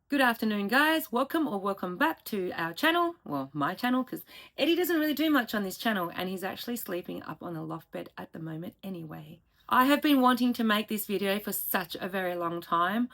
Good afternoon, guys. Welcome back to our channel. Well, my channel, because Eddie doesn't really do much on this channel and he's actually sleeping up on the loft bed at the moment anyway. I have been wanting to make this video for such a very long time,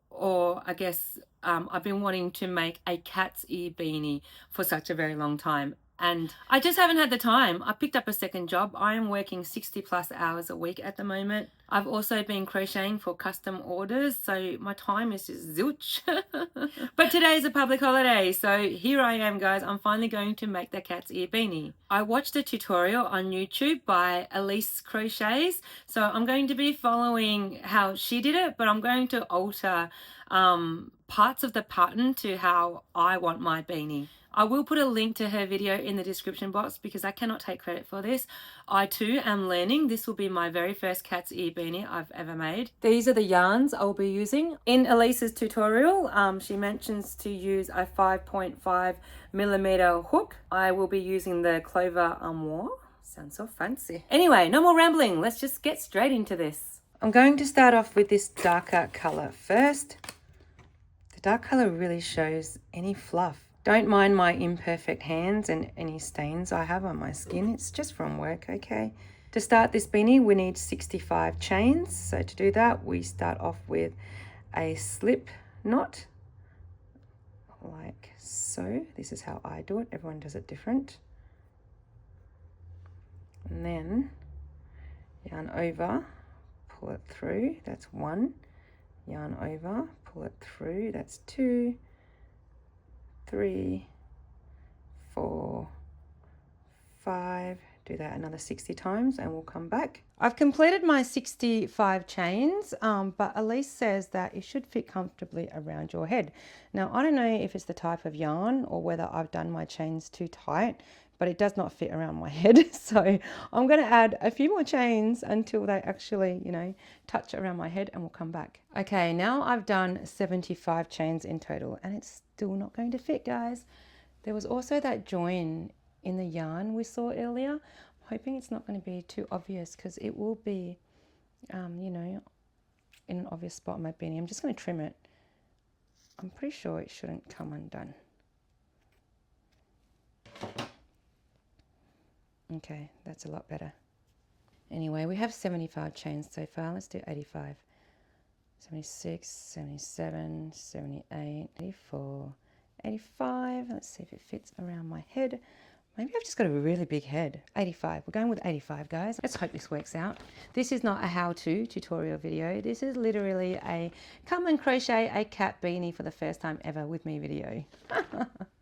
or I guess I've been wanting to make a cat's ear beanie for such a very long time. And I just haven't had the time. I picked up a second job. I am working 60 plus hours a week at the moment. I've also been crocheting for custom orders, so my time is just zilch. But today is a public holiday, so here I am, guys. I'm finally going to make the cat's ear beanie. I watched a tutorial on YouTube by Elise Crochets, so I'm going to be following how she did it, but I'm going to alter parts of the pattern to how I want my beanie. I will put a link to her video in the description box because I cannot take credit for this. I too am learning. This will be my very first cat's ear beanie I've ever made. These are the yarns I'll be using. In Elise's tutorial, she mentions to use a 5.5mm hook. I will be using the Clover Armoire. Sounds so fancy. Anyway, no more rambling. Let's just get straight into this. I'm going to start off with this darker color first. The dark color really shows any fluff. Don't mind my imperfect hands and any stains I have on my skin. It's just from work, okay? To start this beanie, we need 65 chains. So to do that, we start off with a slip knot, like so. This is how I do it. Everyone does it different. And then yarn over, pull it through. That's one. Yarn over, pull it through. That's 2, 3, 4, 5. Do that another 60 times and we'll come back. I've completed my 65 chains, but Elise says that it should fit comfortably around your head. Now, I don't know if it's the type of yarn or whether I've done my chains too tight, but it does not fit around my head. So I'm going to add a few more chains until they actually, touch around my head, and we'll come back. Okay, now I've done 75 chains in total and it's still not going to fit, guys. There was also that join in the yarn we saw earlier. I'm hoping it's not going to be too obvious because it will be, in an obvious spot on my beanie. I'm just going to trim it. I'm pretty sure it shouldn't come undone. Okay, that's a lot better. Anyway, we have 75 chains so far. Let's do 85. 76, 77, 78, 84, 85. Let's see if it fits around my head. Maybe I've just got a really big head. 85. We're going with 85, guys. Let's hope this works out. This is not a how-to tutorial video. This is literally a come and crochet a cat beanie for the first time ever with me video.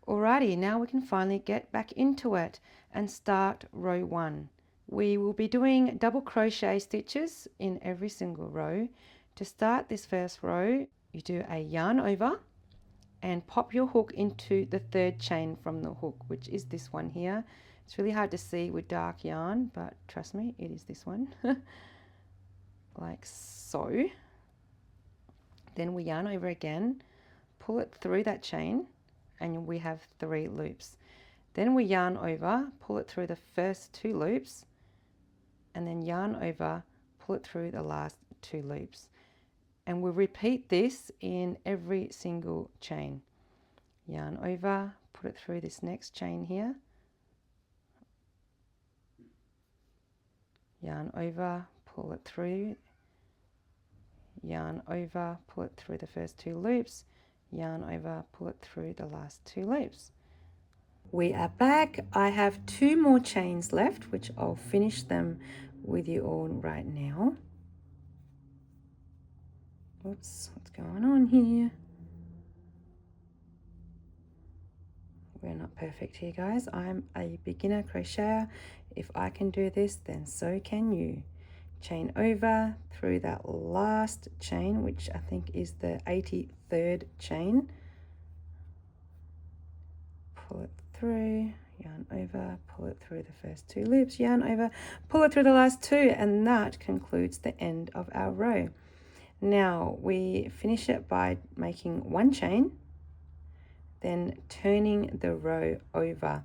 Alrighty, now we can finally get back into it and start row 1. We will be doing double crochet stitches in every single row. To start this first row, you do a yarn over and pop your hook into the third chain from the hook, which is this one here. It's really hard to see with dark yarn, but trust me, it is this one. Like so. Then we yarn over again, pull it through that chain, and we have 3 loops. Then we yarn over, pull it through the first 2 loops, and then yarn over, pull it through the last 2 loops. And we'll repeat this in every single chain. Yarn over, put it through this next chain here. Yarn over, pull it through. Yarn over, pull it through the first 2 loops. Yarn over, pull it through the last 2 loops. We are back. I have 2 more chains left, which I'll finish them with you all right now. Oops, what's going on here? We're not perfect here, guys. I'm a beginner crocheter. If I can do this, then so can you. Chain over through that last chain, which I think is the 83rd chain. Pull it through, yarn over, pull it through the first 2 loops, yarn over, pull it through the last 2, and that concludes the end of our row. Now we finish it by making 1 chain, then turning the row over.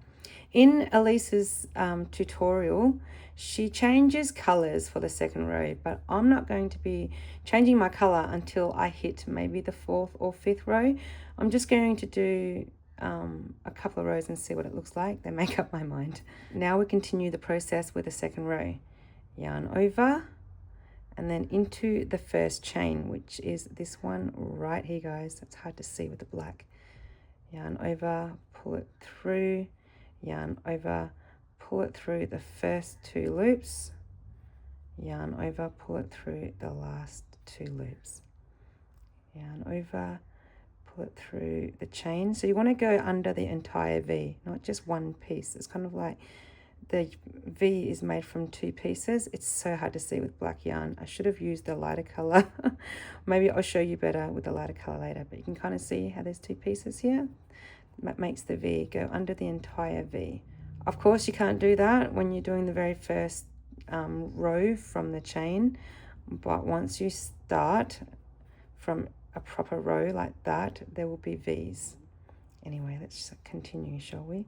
In Elise's tutorial, she changes colors for the second row, but I'm not going to be changing my color until I hit maybe the 4th or 5th row. I'm just going to do a couple of rows and see what it looks like, then make up my mind. Now we continue the process with the second row. Yarn over and then into the first chain, which is this one right here, guys. That's hard to see with the black. Yarn over, pull it through, yarn over, pull it through the first 2 loops, yarn over, pull it through the last 2 loops, yarn over, pull it through the chain. So you want to go under the entire V, not just one piece. It's kind of like the V is made from 2 pieces. It's so hard to see with black yarn. I should have used the lighter color. Maybe I'll show you better with the lighter color later, but you can kind of see how there's 2 pieces here. That makes the V go under the entire V. Of course, you can't do that when you're doing the very first row from the chain, but once you start from a proper row like that, there will be V's. Anyway, let's just continue, shall we?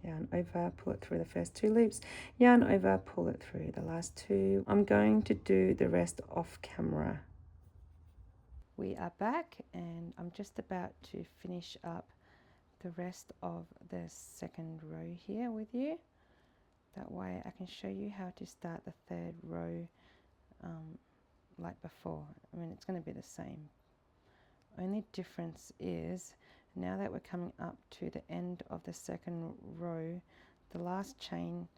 Yarn over, pull it through the first 2 loops, yarn over, pull it through the last 2. I'm going to do the rest off camera. We are back and I'm just about to finish up the rest of the second row here with you. That way I can show you how to start the 3rd row like before. I mean, it's going to be the same. Only difference is now that we're coming up to the end of the second row, the last chain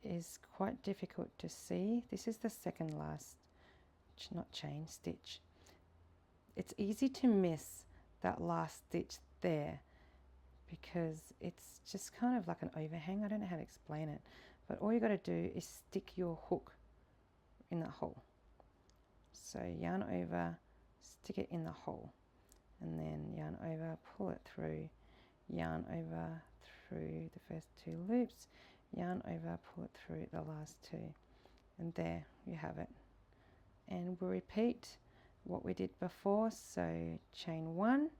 is quite difficult to see. This is the second last, not chain, stitch. It's easy to miss that last stitch there because it's just kind of like an overhang. I don't know how to explain it, but all you got to do is stick your hook in that hole. So yarn over, stick it in the hole, and then yarn over, pull it through, yarn over through the first 2 loops, yarn over, pull it through the last 2, and there you have it. And we'll repeat what we did before. So chain 1,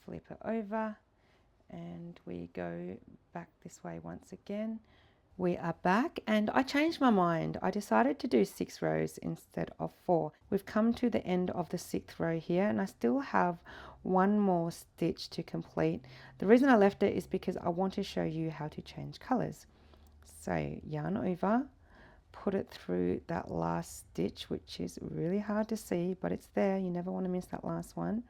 flip it over, and we go back this way once again. We are back and I changed my mind. I decided to do 6 rows instead of 4. We've come to the end of the 6th row here and I still have 1 more stitch to complete. The reason I left it is because I want to show you how to change colors. So yarn over, put it through that last stitch, which is really hard to see, but it's there. You never want to miss that last one.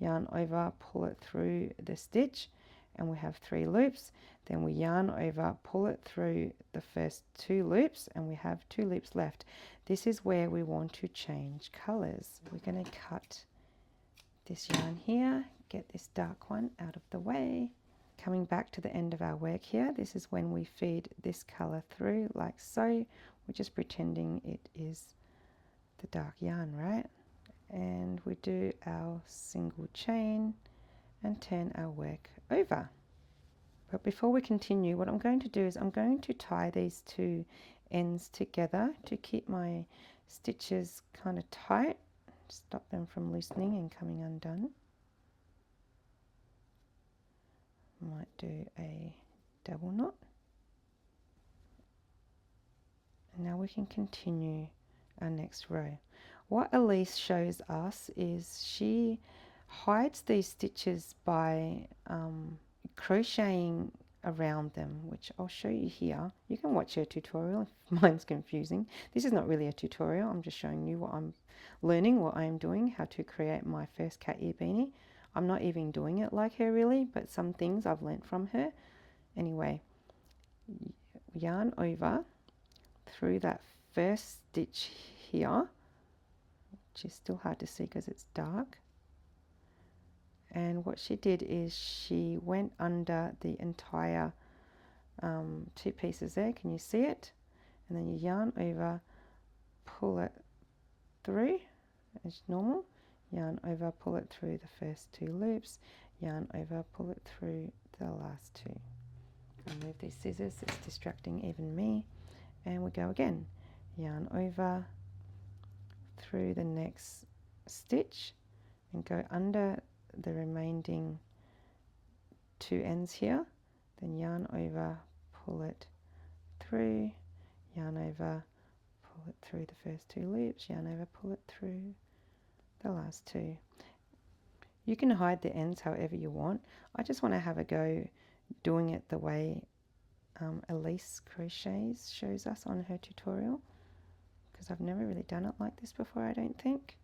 Yarn over, pull it through the stitch, and we have 3 loops. Then we yarn over, pull it through the first 2 loops, and we have 2 loops left. This is where we want to change colors. We're going to cut this yarn here, get this dark one out of the way. Coming back to the end of our work here, this is when we feed this color through like so. We're just pretending it is the dark yarn, right? And we do our single chain and turn our work over. But before we continue, what I'm going to do is I'm going to tie these 2 ends together to keep my stitches kind of tight, stop them from loosening and coming undone. Might do a double knot. And now we can continue our next row. What Elise shows us is she hides these stitches by crocheting around them, which I'll show you here. You can watch her tutorial if mine's confusing. This is not really a tutorial, I'm just showing you what I'm learning, what I'm doing, how to create my first cat ear beanie. I'm not even doing it like her really, but some things I've learnt from her. Anyway, yarn over through that first stitch here, which is still hard to see because it's dark. And what she did is she went under the entire 2 pieces there. Can you see it? And then you yarn over, pull it through as normal. Yarn over, pull it through the first 2 loops. Yarn over, pull it through the last 2. Remove these scissors, it's distracting even me. And we go again. Yarn over through the next stitch and go under the remaining 2 ends here. then yarn over, pull it through, yarn over, pull it through the first 2 loops, yarn over, pull it through the last 2. You can hide the ends however you want. I just want to have a go doing it the way Elise Crochets shows us on her tutorial, because I've never really done it like this before, I don't think.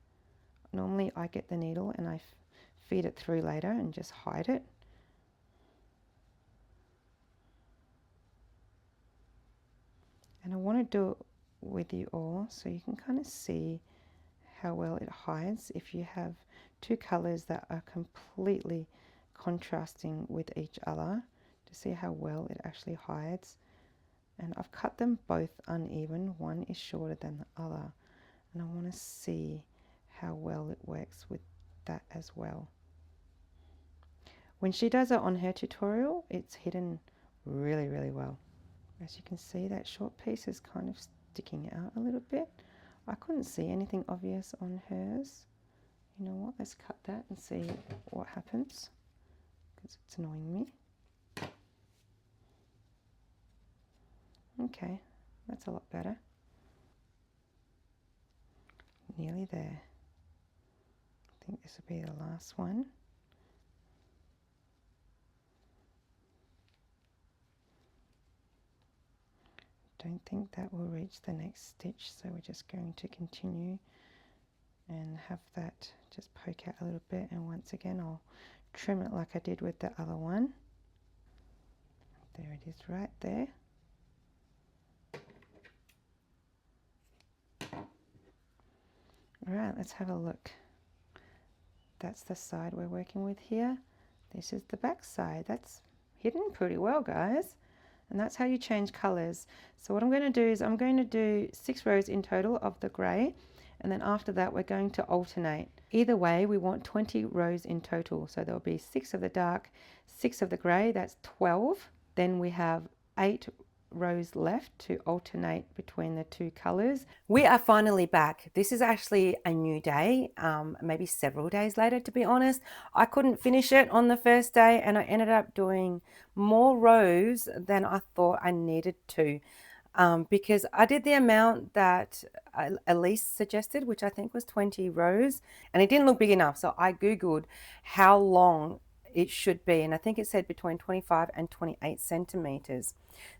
Normally I get the needle and I feed it through later and just hide it. And I want to do it with you all so you can kind of see how well it hides if you have 2 colors that are completely contrasting with each other, to see how well it actually hides. And I've cut them both uneven, one is shorter than the other, and I want to see how well it works with that as well. When she does it on her tutorial, it's hidden really, really well. As you can see, that short piece is kind of sticking out a little bit. I couldn't see anything obvious on hers. You know what, let's cut that and see what happens, because it's annoying me. Okay, that's a lot better. Nearly there. I think this will be the last one. Don't think that will reach the next stitch, so we're just going to continue and have that just poke out a little bit, and once again I'll trim it like I did with the other one. There it is, right there. Alright, let's have a look. That's the side we're working with here. This is the back side. That's hidden pretty well, guys. And that's how you change colors. So what I'm going to do is I'm going to do 6 rows in total of the grey, and then after that we're going to alternate. Either way, we want 20 rows in total. So there'll be 6 of the dark, 6 of the grey, that's 12. Then we have 8 rows left to alternate between the 2 colors. We are finally back. This is actually a new day, maybe several days later, to be honest. I couldn't finish it on the first day, and I ended up doing more rows than I thought I needed to, because I did the amount that Elise suggested, which I think was 20 rows, and it didn't look big enough. So I Googled how long it should be, and I think it said between 25 and 28 centimeters.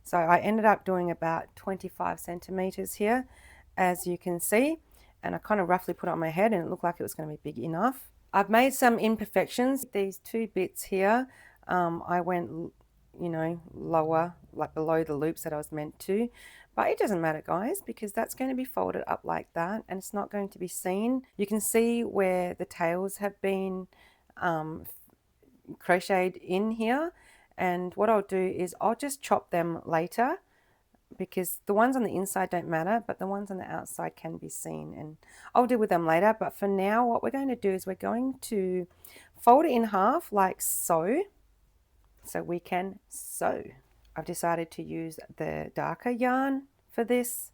So I ended up doing about 25 centimeters here, as you can see, and I kind of roughly put it on my head and it looked like it was going to be big enough. I've made some imperfections. These 2 bits here, I went, you know, lower, like below the loops that I was meant to, but it doesn't matter, guys, because that's going to be folded up like that and it's not going to be seen. You can see where the tails have been crocheted in here, and what I'll do is I'll just chop them later, because the ones on the inside don't matter, but the ones on the outside can be seen, and I'll deal with them later. But for now, what we're going to do is we're going to fold it in half like so we can sew. I've decided to use the darker yarn for this,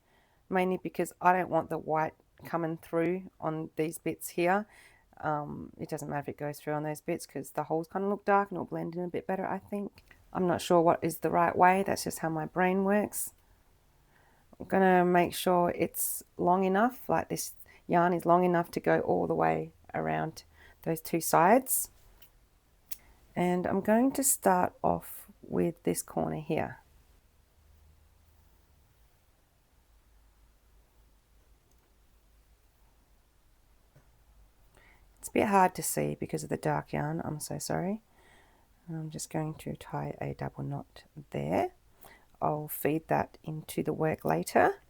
mainly because I don't want the white coming through on these bits here. It doesn't matter if it goes through on those bits, because the holes kind of look dark and it'll blend in a bit better, I think. I'm not sure what is the right way. That's just how my brain works. I'm going to make sure it's long enough, like this yarn is long enough to go all the way around those 2 sides. And I'm going to start off with this corner here. It's a bit hard to see because of the dark yarn, I'm so sorry. I'm just going to tie a double knot there. I'll feed that into the work later.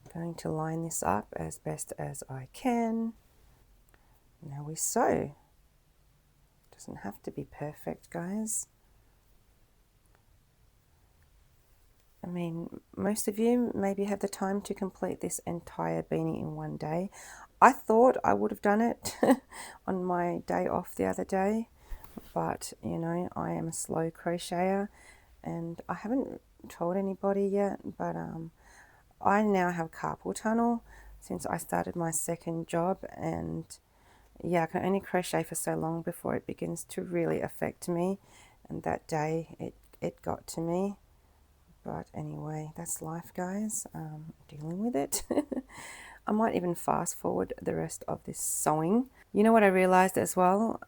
I'm going to line this up as best as I can. Now we sew. Doesn't have to be perfect, guys. I mean, most of you maybe have the time to complete this entire beanie in one day. I thought I would have done it on my day off the other day, but you know, I am a slow crocheter and I haven't told anybody yet, but I now have carpal tunnel since I started my second job, and yeah, I can only crochet for so long before it begins to really affect me. and that day it got to me. But anyway, that's life, guys. Dealing with it. I might even fast forward the rest of this sewing. You know what I realized as well?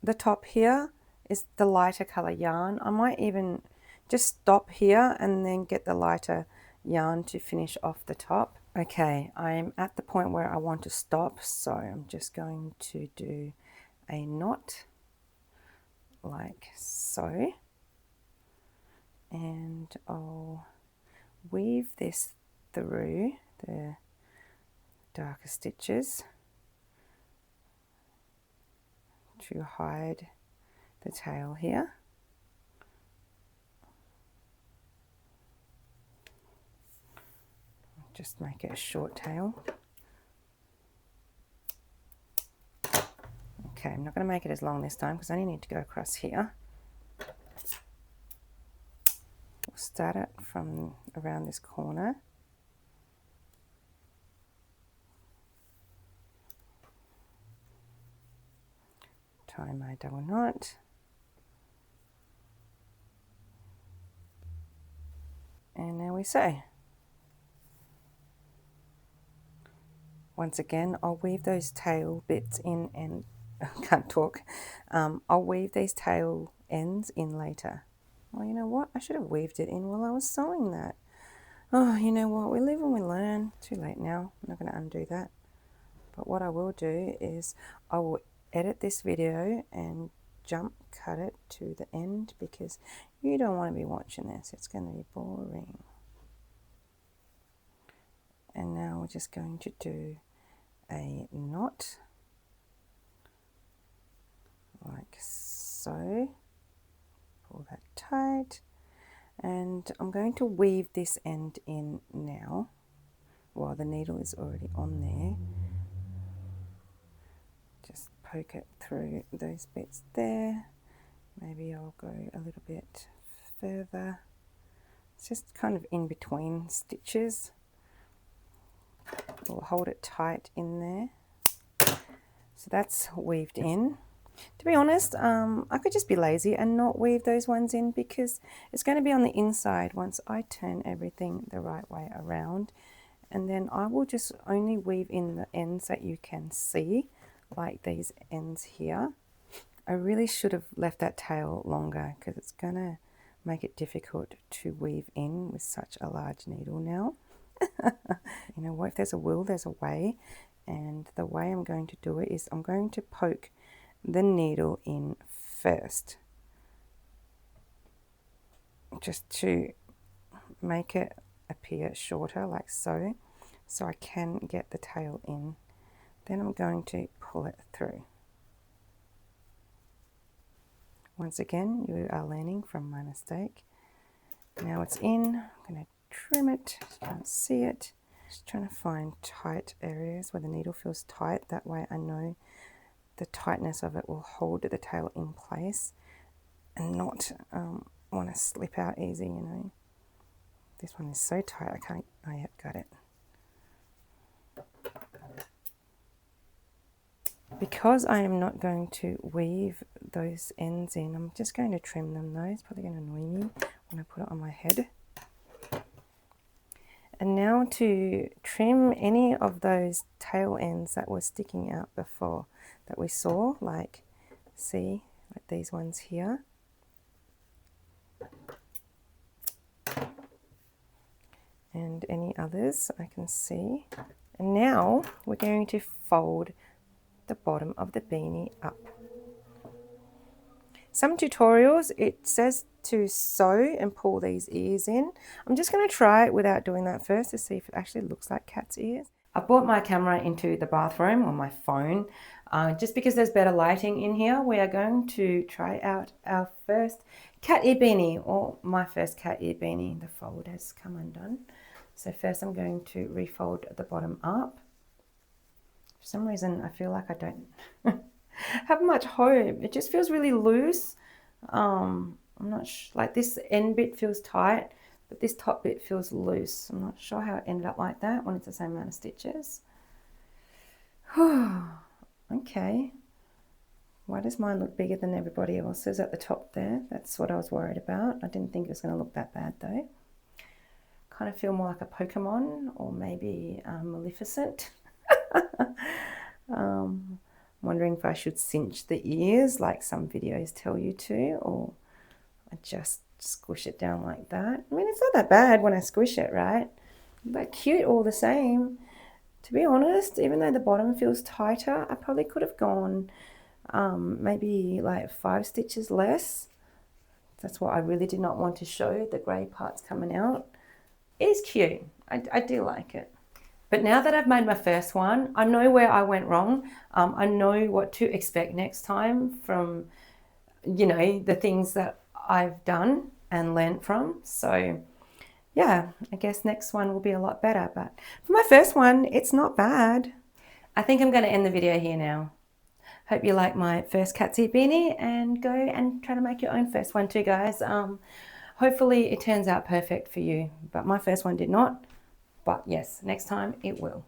The top here is the lighter color yarn. I might even just stop here and then get the lighter yarn to finish off the top. Okay, I'm at the point where I want to stop, so I'm just going to do a knot like so, and I'll weave this through the darker stitches to hide the tail here. Just make it a short tail. Okay, I'm not going to make it as long this time because I only need to go across here. We'll start it from around this corner. Tie my double knot. And now we sew. Once again, I'll weave those tail bits in and can't talk. I'll weave these tail ends in later. Well, you know what? I should have weaved it in while I was sewing that. Oh, you know what? We live and we learn. Too late now. I'm not going to undo that. But what I will do is I will edit this video and jump cut it to the end because you don't want to be watching this. It's going to be boring. And now we're just going to do a knot like so. Pull that tight, and I'm going to weave this end in now while the needle is already on there. Just poke it through those bits there. Maybe I'll go a little bit further. It's just kind of in between stitches. We'll hold it tight in there. So that's weaved in. To be honest, I could just be lazy and not weave those ones in because it's going to be on the inside once I turn everything the right way around. And then I will just only weave in the ends that you can see, like these ends here. I really should have left that tail longer because it's going to make it difficult to weave in with such a large needle now. You know what, if there's a will, there's a way, and the way I'm going to do it is I'm going to poke the needle in first, just to make it appear shorter like so, so I can get the tail in. Then I'm going to pull it through. Once again, you are learning from my mistake. Now it's in, I'm going to trim it, you can't see it. Just trying to find tight areas where the needle feels tight, that way I know the tightness of it will hold the tail in place and not want to slip out easy, you know. This one is so tight I can't, oh yeah, got it. Because I am not going to weave those ends in, I'm just going to trim them though. It's probably going to annoy me when I put it on my head. And now to trim any of those tail ends that were sticking out before that we saw, like, see, like these ones here. And any others I can see. And now we're going to fold the bottom of the beanie up. Some tutorials, it says to sew and pull these ears in. I'm just going to try it without doing that first to see if it actually looks like cat's ears. I brought my camera into the bathroom on my phone just because there's better lighting in here. We are going to try out our first cat ear beanie, or my first cat ear beanie. The fold has come undone. So first I'm going to refold the bottom up. For some reason I feel like I don't have much hope. It just feels really loose. I'm not like this end bit feels tight, but this top bit feels loose. I'm not sure how it ended up like that when it's the same amount of stitches. Okay, Why does mine look bigger than everybody else's at the top there? That's what I was worried about. I didn't think it was going to look that bad though. Kind of feel more like a Pokemon or maybe Maleficent. Wondering if I should cinch the ears like some videos tell you to, or I just squish it down like that. I mean, it's not that bad when I squish it, right? But cute all the same. To be honest, even though the bottom feels tighter, I probably could have gone maybe like 5 stitches less. That's what I really did not want to show, the grey parts coming out. It is cute. I do like it. But now that I've made my first one, I know where I went wrong. I know what to expect next time from, you know, the things that I've done and learnt from. So yeah, I guess next one will be a lot better. But for my first one, it's not bad. I think I'm going to end the video here now. Hope you like my first cat's ear beanie, and go and try to make your own first one too, guys. Hopefully it turns out perfect for you, but my first one did not. But yes, next time it will.